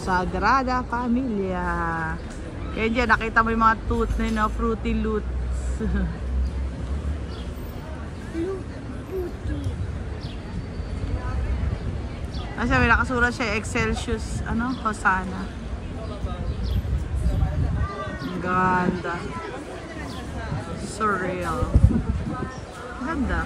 Sagrada Familia. Kaya dyan, nakita mo yung mga tooth na yun, fruity loots. Kasi may nakasulat siya, Excelsius, Hosanna. Ang ganda. Surreal. Ganda.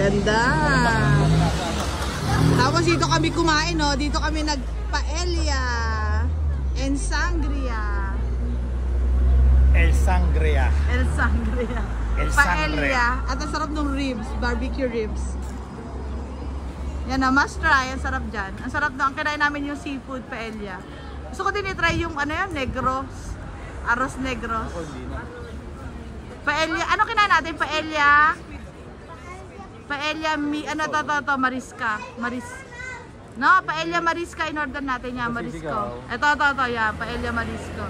Ganda. Tapos dito kami kumain, no? Dito kami nagpaella and sangria. El Sangria. El Sangria. El Paella. At ang sarap ng ribs, barbecue ribs. Yan na, must try. Ang sarap dyan. Ang sarap na, ang kinain namin yung seafood paella. Gusto ko din i-try yung negros. Arroz negros. Paella. Ano kinain natin? Paella. Paella, to, Mariska. No, paella Mariska, in-order natin yan, Marisco. Ito, yan, paella Marisco.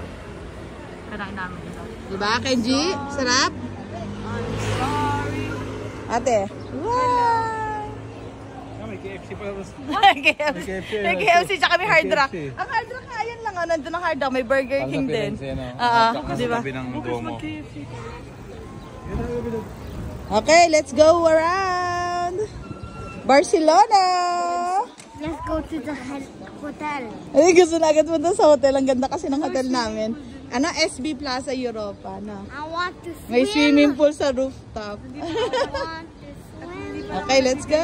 Kinain namin ito. Diba, Kenji? Sarap? I'm sorry. Ate. Wow! May KFC pa. May KFC, tsaka may Hard Rock. Ang Hard Rock, ayan lang, nandun ang Hard Rock, may Burger King din. Diba? Okay, let's go around Barcelona. Let's go to the hotel. Ay, gusto na agad punta sa hotel. Ang ganda kasi ng hotel namin. SB Plaza Europa, no? I want to swim. May swimming pool sa rooftop. I want to swim. Okay, let's go.